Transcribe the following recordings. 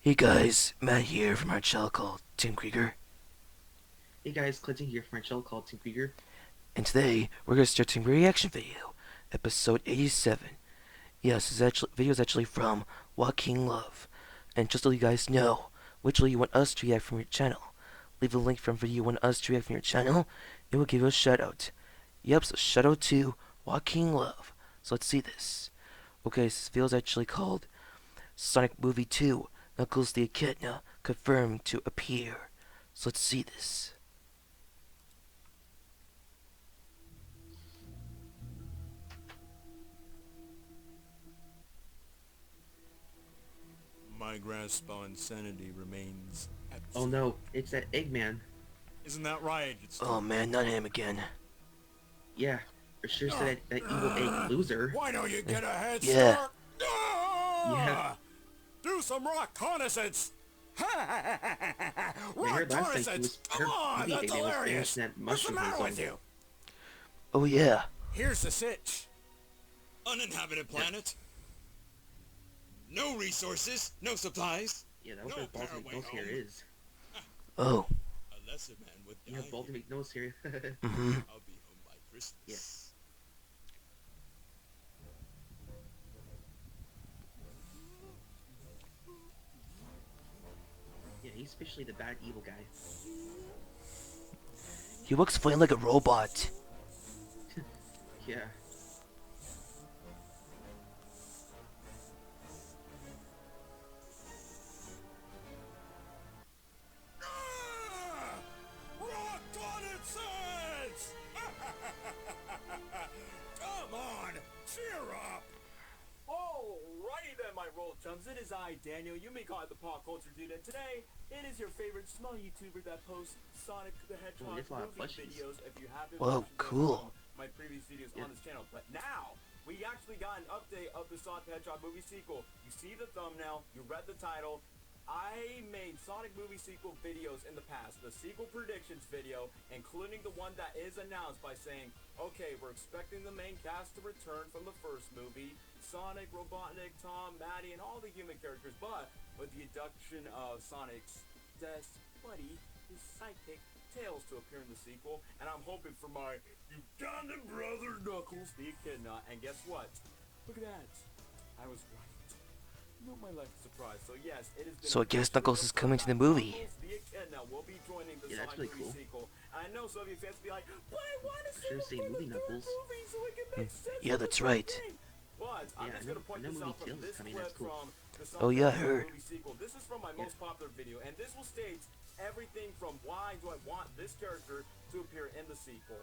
Hey guys, Matt here from our channel called Team Krueger, Hey guys, Clinton here from our channel called Krueger. and today we're gonna start doing reaction video, episode 87. Yes, this video is actually from Joaquin Love, and just to let you guys know which video you want us to react from your channel, leave a link from video you want us to react from your channel, and we'll give you a shout out. Yep, so shout out to Joaquin Love. So let's see this. Okay, this video is actually called Sonic Movie 2, Knuckles the Echidna confirmed to appear. So let's see this. My grasp on sanity remains Oh absolute. no, it's that Eggman. Isn't that right? It's Oh man, not him again. Yeah, for sure said that evil egg loser. Why don't you get a head Yeah. start? Yeah, Do some reconnaissance! I heard last time he Reconnaissance! was Come on, movie that's Eggman was hilarious! banishing that What's the mushroom matter hole. with you? Oh yeah. Here's the sitch. Uninhabited planet. No resources, no supplies. Yeah, that was No what Baldy pathway McNose here home. is. Oh. A lesser man would die Yeah, Baldy here. McNose here. Mm-hmm. I'll be home by Christmas. Yes. Yeah, he's officially the bad evil guy. He looks flying like a robot. Yeah. Reconnaissance! Come on, cheer up! Alrighty then, my roll chums. It is I, Daniel. You may call it the Pop Culture Dude, and today it is your favorite small YouTuber that posts Sonic the Hedgehog there's a lot of movie plushies. videos. If you haven't Whoa, watched them cool. from my previous videos Yeah. on this channel, but now we actually got an update of the Sonic the Hedgehog movie sequel. You see the thumbnail, you read the title. I made Sonic movie sequel videos in the past, the sequel predictions video, including the one that is announced by saying, okay, we're expecting the main cast to return from the first movie, Sonic, Robotnik, Tom, Maddie, and all the human characters, but with the induction of Sonic's best buddy, his sidekick, Tails, to appear in the sequel, and I'm hoping for my Ugandan brother Knuckles the Echidna, and guess what? Look at that. I was right. Not my life surprise. So yes, it has been. So I guess Knuckles is coming to the movie. Knuckles the Echidna will be joining the Yeah, that's Sonic really movie cool. sequel. And I know some of you fans will be like, but I want to see Sure the say movie Knuckles. movie so it can make sense. Yeah, of that's the right. thing. But I'm Yeah, just I gonna point know this movie out from Tails is this coming, clip that's cool. from the Oh, Sonic yeah, I the heard. movie sequel. This is from my Yeah. most popular video, and this will state everything from why do I want this character to appear in the sequel.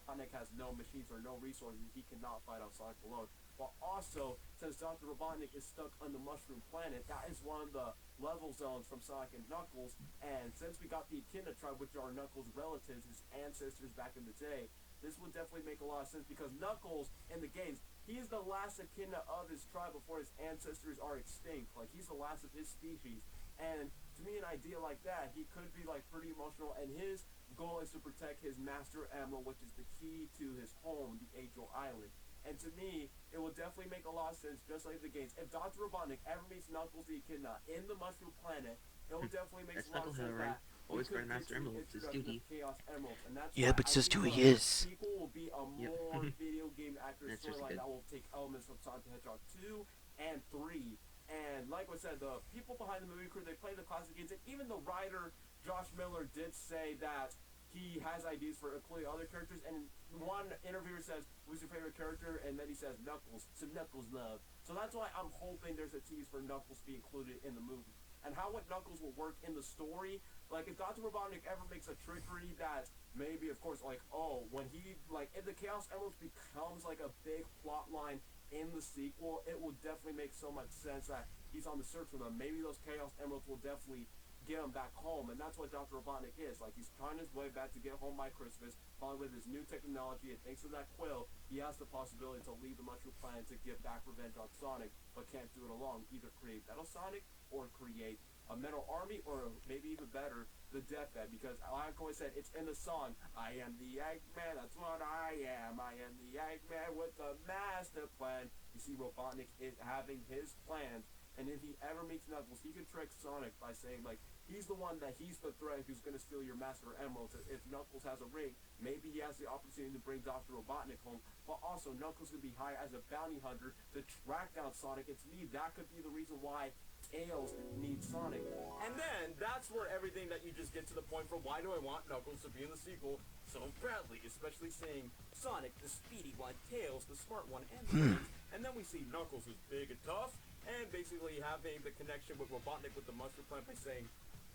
Sonic has no machines or no resources. He cannot fight on Sonic alone. But also, since Dr. Robotnik is stuck on the Mushroom Planet, that is one of the level zones from Sonic and Knuckles. And since we got the Echidna tribe, which are Knuckles' relatives, his ancestors back in the day, this would definitely make a lot of sense because Knuckles, in the games, he is the last Echidna of his tribe before his ancestors are extinct. Like, he's the last of his species. And to me, an idea like that, he could be, like, pretty emotional. And his goal is to protect his master emerald, which is the key to his home, the Angel Island. And to me, it will definitely make a lot of sense, just like the games. If Dr. Robotnik ever meets Knuckles the Echidna in the Mushroom Planet, it will definitely make That's a lot of sense Knucklehead, right? that Always we guard could Master get to Emerald, it's his introduction duty. of Chaos Emeralds, and that's Yeah, why but I just think who the he is. sequel will be a Yep. more video game accurate That's just storyline good. that will take elements from Sonic the Hedgehog 2 and 3. And like I said, the people behind the movie crew, they play the classic games, and even the writer, Josh Miller, did say that he has ideas for including other characters, and one interviewer says, who's your favorite character? And then he says, Knuckles, some Knuckles love. So that's why I'm hoping there's a tease for Knuckles to be included in the movie. And how what Knuckles will work in the story, like if Dr. Robotnik ever makes a trickery that maybe, of course, like, oh, when he, like, if the Chaos Emeralds becomes like a big plot line in the sequel, it will definitely make so much sense that he's on the search for them. Maybe those Chaos Emeralds will definitely get him back home, and that's what Dr. Robotnik is. Like, he's trying his way back to get home by Christmas, probably with his new technology, and thanks to that quill, he has the possibility to leave the Mushroom Planet to get back revenge on Sonic, but can't do it alone. Either create Metal Sonic, or create a Metal Army, or maybe even better, the Deathbed, because like I said, it's in the song, I am the Eggman, that's what I am the Eggman with the master plan. You see Robotnik is having his plans, and if he ever meets Knuckles, he can trick Sonic by saying, like, he's the one that he's the threat who's going to steal your Master Emeralds. If Knuckles has a ring, maybe he has the opportunity to bring Dr. Robotnik home, but also Knuckles could be hired as a bounty hunter to track down Sonic. And to me, that could be the reason why Tails needs Sonic. And then that's where everything that you just get to the point for why do I want Knuckles to be in the sequel so badly, especially seeing Sonic, the speedy one, Tails, the smart one, and the brains. And then we see Knuckles, who's big and tough, and basically having the connection with Robotnik with the Mustard Plant by saying,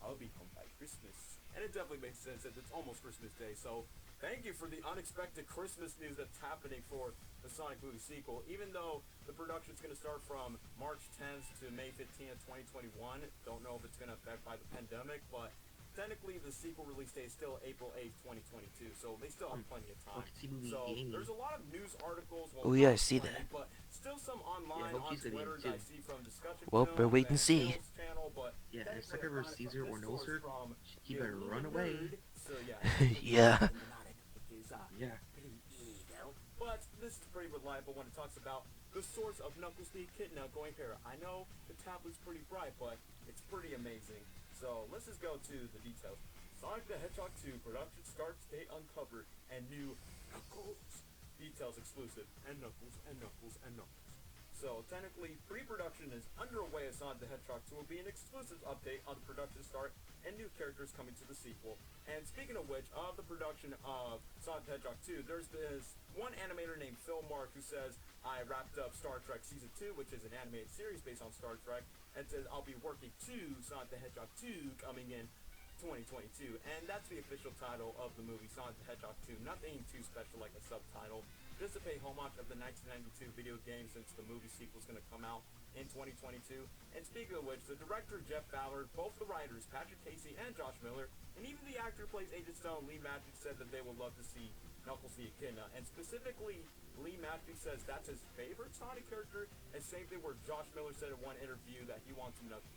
I'll be home by Christmas. And it definitely makes sense that it's almost Christmas Day, so thank you for the unexpected Christmas news that's happening for the Sonic movie sequel. Even though the production's going to start from March 10th to May 15th, 2021. Don't know if it's going to affect by the pandemic, but technically the sequel release date is still April 8th, 2022, so they still have plenty of time. So there's a lot of news articles. Well, Oh yeah, I see that. but still some online on Twitter that I see from Discussion Well, Film better wait and and see. Tails channel, but Yeah, and if technically Sucker I vs. found it Caesar from or this no source sir, from he better the run Nerd. away. So yeah, Yeah. Yeah. But this is pretty reliable when it talks about the source of Knuckles the Echidna going here. I know the tablet's pretty bright, but it's pretty amazing. So let's just go to the details. Sonic the Hedgehog 2 production starts date uncovered and new Knuckles details exclusive and Knuckles and Knuckles and Knuckles. So technically, pre-production is underway as Sonic the Hedgehog 2 will be an exclusive update on the production start and new characters coming to the sequel. And speaking of which, of the production of Sonic the Hedgehog 2, there's this one animator named Phil Mark who says, I wrapped up Star Trek Season 2, which is an animated series based on Star Trek, and says I'll be working to Sonic the Hedgehog 2 coming in 2022, and that's the official title of the movie, Sonic the Hedgehog 2. Nothing too special like a subtitle, just to pay homage of the 1992 video game since the movie sequel is going to come out in 2022. And speaking of which, the director Jeff Ballard, both the writers Patrick Casey and Josh Miller, and even the actor who plays Agent Stone, Lee Magic, said that they would love to see Knuckles the Echidna. And specifically, Lee Magic says that's his favorite Sonic character, and same thing where Josh Miller said in one interview that he wants some Knuckles.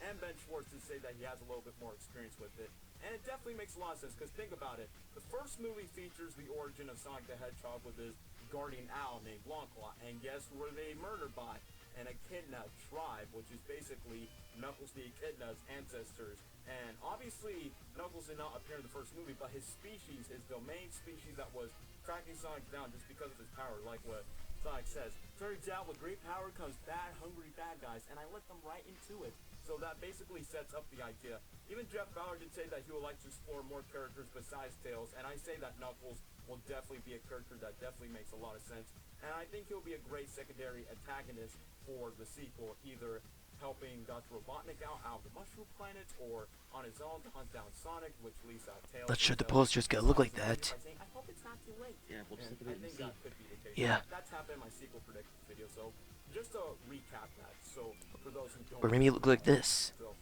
And Ben Schwartz did say that he has a little bit more experience with it. And it definitely makes a lot of sense, because think about it. The first movie features the origin of Sonic the Hedgehog with his guardian owl named Blancpaw. And guess who were they murdered by? An Echidna tribe, which is basically Knuckles the Echidna's ancestors. And obviously, Knuckles did not appear in the first movie, but his species, his domain species that was tracking Sonic down just because of his power, like what Sonic says. Turns out with great power comes bad, hungry bad guys, and I let them right into it. So that basically sets up the idea. Even Jeff Ballard did say that he would like to explore more characters besides Tails, and I say that Knuckles will definitely be a character that definitely makes a lot of sense. And I think he'll be a great secondary antagonist for the sequel, either helping Dr. Robotnik out of the Mushroom Planet, or on his own to hunt down Sonic, which leaves out Tails. Not sure the poster's gonna look like that. I hope it's not too late. Yeah, we'll just And have to I wait and think see. that could be the case. Yeah. That's happened in my sequel prediction video, so just to recap that, so for those who don't Or maybe it look like this. So,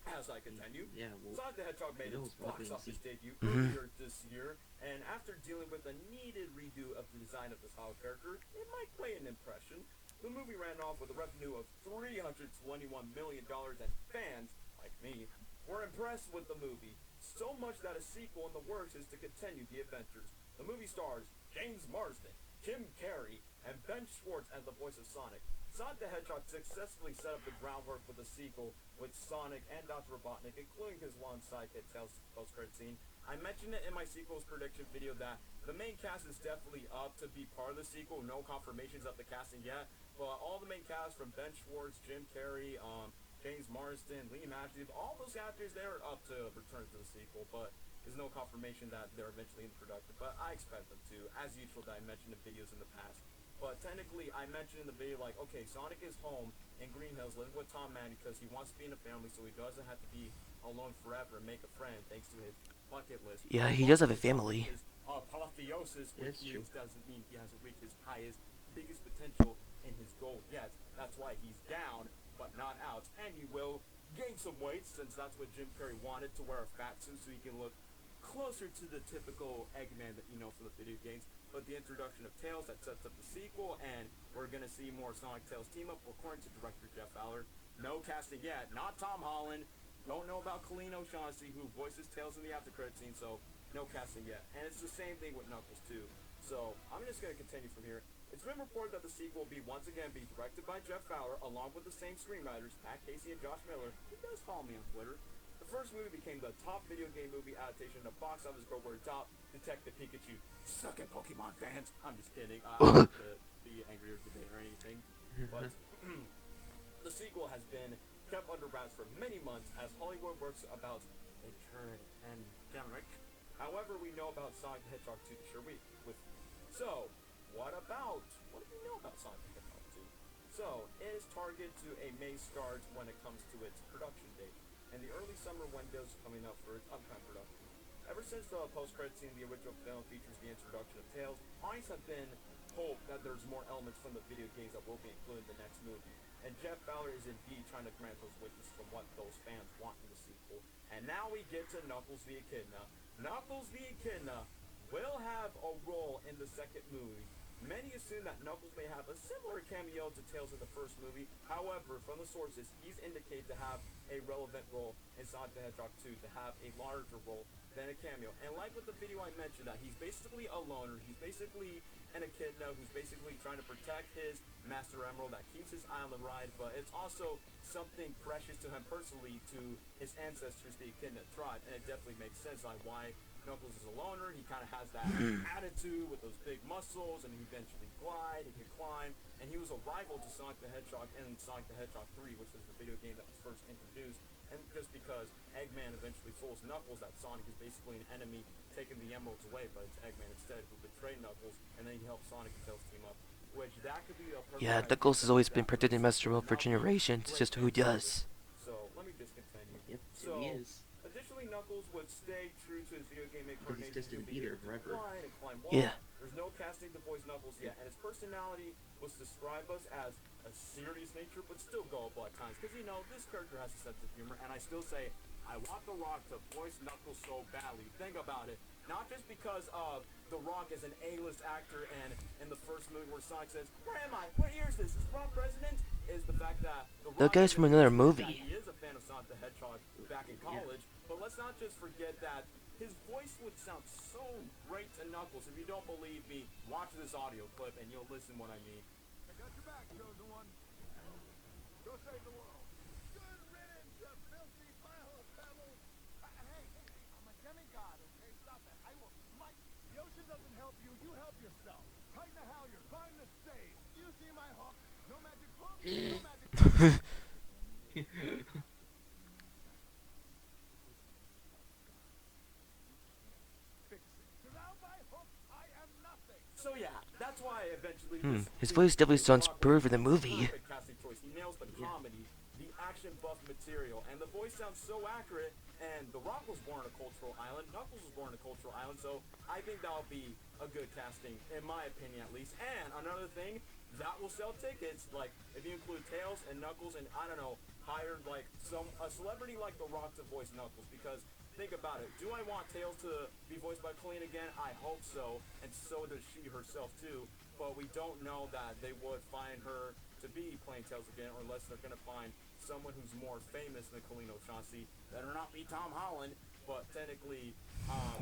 as I continue, Yeah, well, Sonic the Hedgehog made who its knows? We'll box wait and office see. debut Mhm. earlier this year, and after dealing with a needed redo of the design of this hollow character, it might play an impression. The movie ran off with a revenue of $321 million, and fans, like me, were impressed with the movie. So much that a sequel in the works is to continue the adventures. The movie stars James Marsden, Jim Carrey, and Ben Schwartz as the voice of Sonic. Sonic the Hedgehog successfully set up the groundwork for the sequel with Sonic and Dr. Robotnik, including his one sidekick Tails post-credit scene. I mentioned it in my sequel's prediction video that the main cast is definitely up to be part of the sequel. No confirmations of the casting yet, but all the main cast from Ben Schwartz, Jim Carrey, James Marsden, Lee Magic, all those actors, they're up to return to the sequel, but there's no confirmation that they're eventually in the production, but I expect them to, as usual that I mentioned in videos in the past. But technically, I mentioned in the video, like, okay, Sonic is home in Green Hills living with Tom Mann because he wants to be in a family so he doesn't have to be alone forever and make a friend thanks to his bucket list. Yeah, he does have a family. His apotheosis, Yeah, which it's true. doesn't mean he hasn't reached his highest, biggest potential in his goal yet. That's why he's down, but not out. And he will gain some weight, since that's what Jim Carrey wanted, to wear a fat suit so he can look closer to the typical Eggman that you know from the video games. But the introduction of Tails, that sets up the sequel, and we're going to see more Sonic Tails team up, according to director Jeff Ballard. No casting yet, not Tom Holland. Don't know about Colleen O'Shaughnessy, who voices Tails in the after credit scene, so no casting yet. And it's the same thing with Knuckles too. So I'm just going to continue from here. It's been reported that the sequel will once again be directed by Jeff Fowler, along with the same screenwriters, Matt Casey and Josh Miller, who does follow me on Twitter. The first movie became the top video game movie adaptation of box office go where top Detective Pikachu. Suck it, Pokemon fans. I'm just kidding. I don't want to be angry or debate or anything. But the sequel has been kept under wraps for many months as Hollywood works about a current pandemic. However, we know about Sonic the Hedgehog 2 this year so, what do we know about Sonic the Hedgehog 2? So, it is targeted to a May start when it comes to its production date, and the early summer window is coming up for its upcoming production. Ever since the post-credit scene, the original film features the introduction of Tails, audience have been hope that there's more elements from the video games that will be included in the next movie. And Jeff Fowler is indeed trying to grant those wishes from what those fans want in the sequel. And now we get to Knuckles the Echidna. Knuckles the Echidna will have a role in the second movie. Many assume that Knuckles may have a similar cameo to Tails in the first movie. However, from the sources, he's indicated to have a relevant role in Sonic the Hedgehog 2, to have a larger role than a cameo. And like with the video I mentioned, that he's basically a loner. He's basically an echidna who's basically trying to protect his Master Emerald that keeps his island ride, but it's also something precious to him personally, to his ancestors, the Echidna tribe. And it definitely makes sense on why Knuckles is a loner. He kind of has that attitude with those big muscles, and he eventually glide, he can climb, and he was a rival to Sonic the Hedgehog in Sonic the Hedgehog 3, which was the video game that was first introduced. And just because Eggman eventually fools Knuckles that Sonic is basically an enemy, taking the emeralds away, but it's Eggman instead who betrayed Knuckles, and then he helps Sonic and Tails team up. Which that could be a perfect Yeah, idea Knuckles has always for been that protecting movie. Master World for generations. It's just who he does. So let me just continue. Yep, So he is. additionally, Knuckles would stay true to his video game But he's incarnation. just an eater forever. And climb walls. Yeah. There's no casting to voice Knuckles yet, and his personality was described us as a serious nature, but still gullible at times. Because, you know, this character has a sense of humor, and I still say, I want The Rock to voice Knuckles so badly. Think about it. Not just because of The Rock as an A-list actor, and in the first movie where Sonic says, "Where am I? What year is this? Is Rock president?" Is the fact that The Rock guy's is from another that movie. He is a fan of Sonic the Hedgehog back in college, but let's not just forget that his voice would sound so great to Knuckles. If you don't believe me, watch this audio clip and you'll listen what I mean. I got your back, chosen one. Go save the world. Good riddance, you filthy pile of pebbles. Hey, I'm a demigod, okay? Stop that. I will smite. The ocean doesn't help you. You help yourself. Tighten the halyard. Find the stave. You see my hook? No magic hook. No magic hook. Fix it. Without my hook, I am nothing. So yeah, that's why eventually His voice definitely sounds better than the movie. Perfect casting choice. He nails the comedy, the action buff material, and the voice sounds so accurate. And The Rock was born on a cultural island. Knuckles was born on a cultural island, so I think that'll be a good casting, in my opinion at least. And another thing, that will sell tickets. Like if you include Tails and Knuckles, and I don't know, hired like a celebrity like The Rock to voice Knuckles, because think about it. Do I want Tails to be voiced by Colleen again? I hope so, and so does she herself too. But we don't know that they would find her to be playing Tails again, or unless they're gonna find someone who's more famous than Colleen O'Shaughnessy. Better not be Tom Holland, but technically,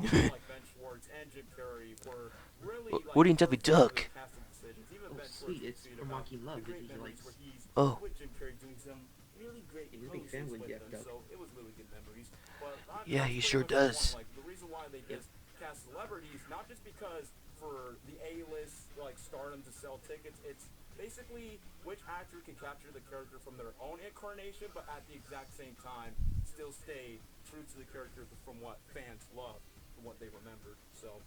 like Ben Schwartz and Jim Carrey were really like Woody and Daffy Duck. casting decisions. Even Oh, Ben sweet, Schwartz it's tweeted from about Walking Love the great that he memories likes. where he's Oh. with Jim Carrey doing some really great He's a big fan poses with with Jeff them, Duck. so it was really good memories. But Yeah, he that's sure pretty much the does. point. Like the reason why they just cast celebrities, not just because for the A-list like stardom to sell tickets, it's basically which actor can capture the character from their own incarnation, but at the exact same time still stay true to the character from what fans love, from what they remembered. So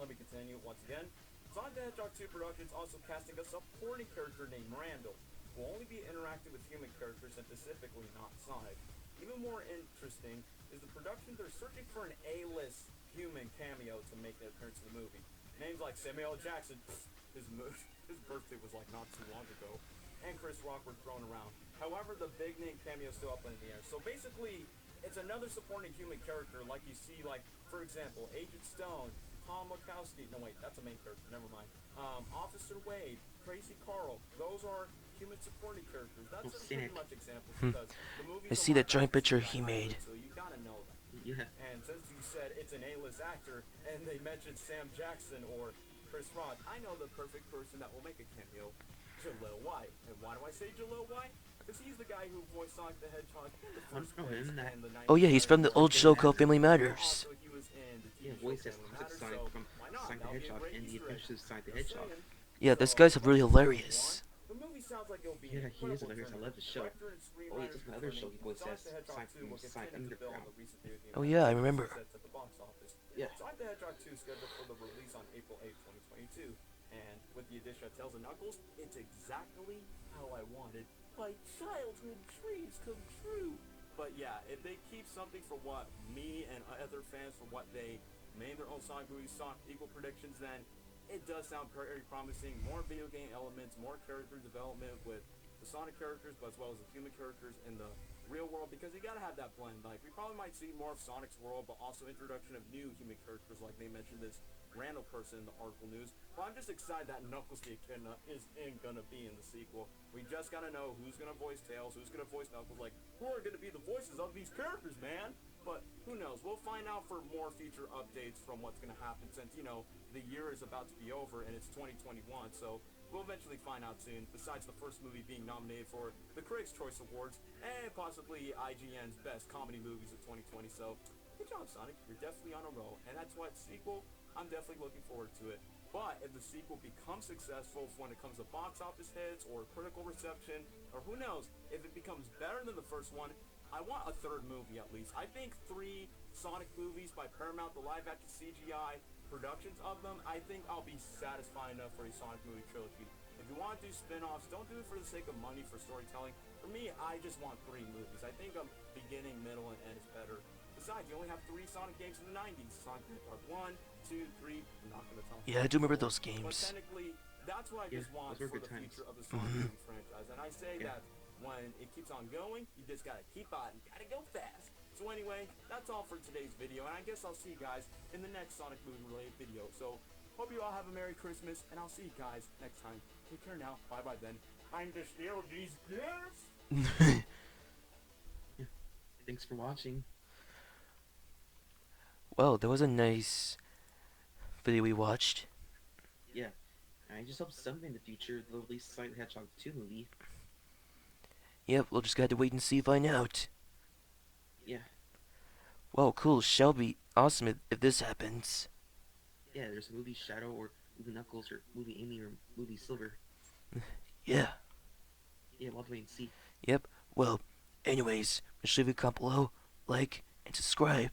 let me continue once again. Sonic the Hedgehog 2 Productions also casting a supporting character named Randall, who will only be interacting with human characters and specifically not Sonic. Even more interesting is the production, they're searching for an A-list human cameo to make an appearance in the movie. Names like Samuel L. Jackson, his birthday was like not too long ago, and Chris Rock were thrown around. However, the big name cameo is still up in the air. So basically, it's another supporting human character like you see, like, for example, Agent Stone, Tom Wachowski. No, wait, that's a main character. Never mind. Officer Wade, Crazy Carl. Those are human supporting characters. That's pretty Cynic. much examples because the movie. I see that giant picture he made. So you gotta know that. Yeah. And since you said it's an A-list actor, and they mentioned Sam Jackson or Chris Rock, I know the perfect person that will make a cameo, Jaleel White. And why do I say Jaleel White? Because he's the guy who voiced Sonic the Hedgehog in the I don't first know place him. That in the Oh 90s yeah, he's cartoon from the world. old yeah, show that called Family Matters. Also, he was in the yeah, TV show voice as Family classic Matters, Sonic so from why not? Sonic the That'll be a Hedgehog great and the Easter egg. Adventures of Sonic the Just Hedgehog. saying. Yeah, So, those guys are much really as everyone hilarious. the movie sounds like it'll be Yeah, an he is incredible hilarious. I love the show. director and Oh wait, screenwriters that's my other show he returning. voiced Sonic as the Hedgehog Sonic 2 from will Sonic continue to build on Underground. the recent video game Oh yeah, I adaptation remember. success at the box office. Yeah, Sonic the Hedgehog 2 is scheduled for the release on April 8, 2022. And with the addition of Tails and Knuckles, it's exactly how I wanted my childhood dreams come true. But yeah, if they keep something for what me and other fans for what they made their own Sonic movies, Sonic equal predictions, then it does sound very promising. More video game elements, more character development with the Sonic characters, but as well as the human characters in the real world, because you gotta have that blend. Like, we probably might see more of Sonic's world, but also introduction of new human characters, like they mentioned this random person in the article news. But I'm just excited that Knuckles the Echidna is gonna be in the sequel. We just gotta know who's gonna voice Tails, who's gonna voice Knuckles, like, who are gonna be the voices of these characters, man? But who knows? We'll find out for more future updates from what's gonna happen, since, you know, the year is about to be over and it's 2021, so we'll eventually find out soon, besides the first movie being nominated for the Critics' Choice Awards and possibly IGN's Best Comedy Movies of 2020. So, good job, Sonic. You're definitely on a roll. And that's what sequel, I'm definitely looking forward to it. But if the sequel becomes successful when it comes to box office hits or critical reception, or who knows, if it becomes better than the first one, I want a third movie at least. I think 3 Sonic movies by Paramount, the live action CGI productions of them, I think I'll be satisfied enough for a Sonic movie trilogy. If you want to do spin-offs, don't do it for the sake of money for storytelling. For me, I just want 3 movies. I think a beginning, middle, and end is better. Besides, you only have 3 Sonic games in the 90s. Sonic the Hedgehog 1, 2, 3. I'm not going to tell you. Yeah, I do remember those But games. technically, that's what I Yeah, just want those were for good the times. future of the Sonic movie franchise. And I say Yeah. that when it keeps on going, you just gotta keep on. You gotta go fast. So anyway, that's all for today's video, and I guess I'll see you guys in the next Sonic movie related video. So hope you all have a Merry Christmas, and I'll see you guys next time. Take care now. Bye bye then. I'm to steal these gifts. Thanks for watching. Well, that was a nice video we watched. Yeah, I just hope someday in the future they'll release Sonic the Hedgehog 2 movie. Yep, we'll just gotta wait and see, find out. Yeah, Well, cool, shall be awesome if this happens. yeah, there's a movie Shadow or movie Knuckles or movie Amy or movie Silver. Yeah, Yeah, we'll have to wait and see. yep. Well, anyways, make sure you comment below, like, and subscribe.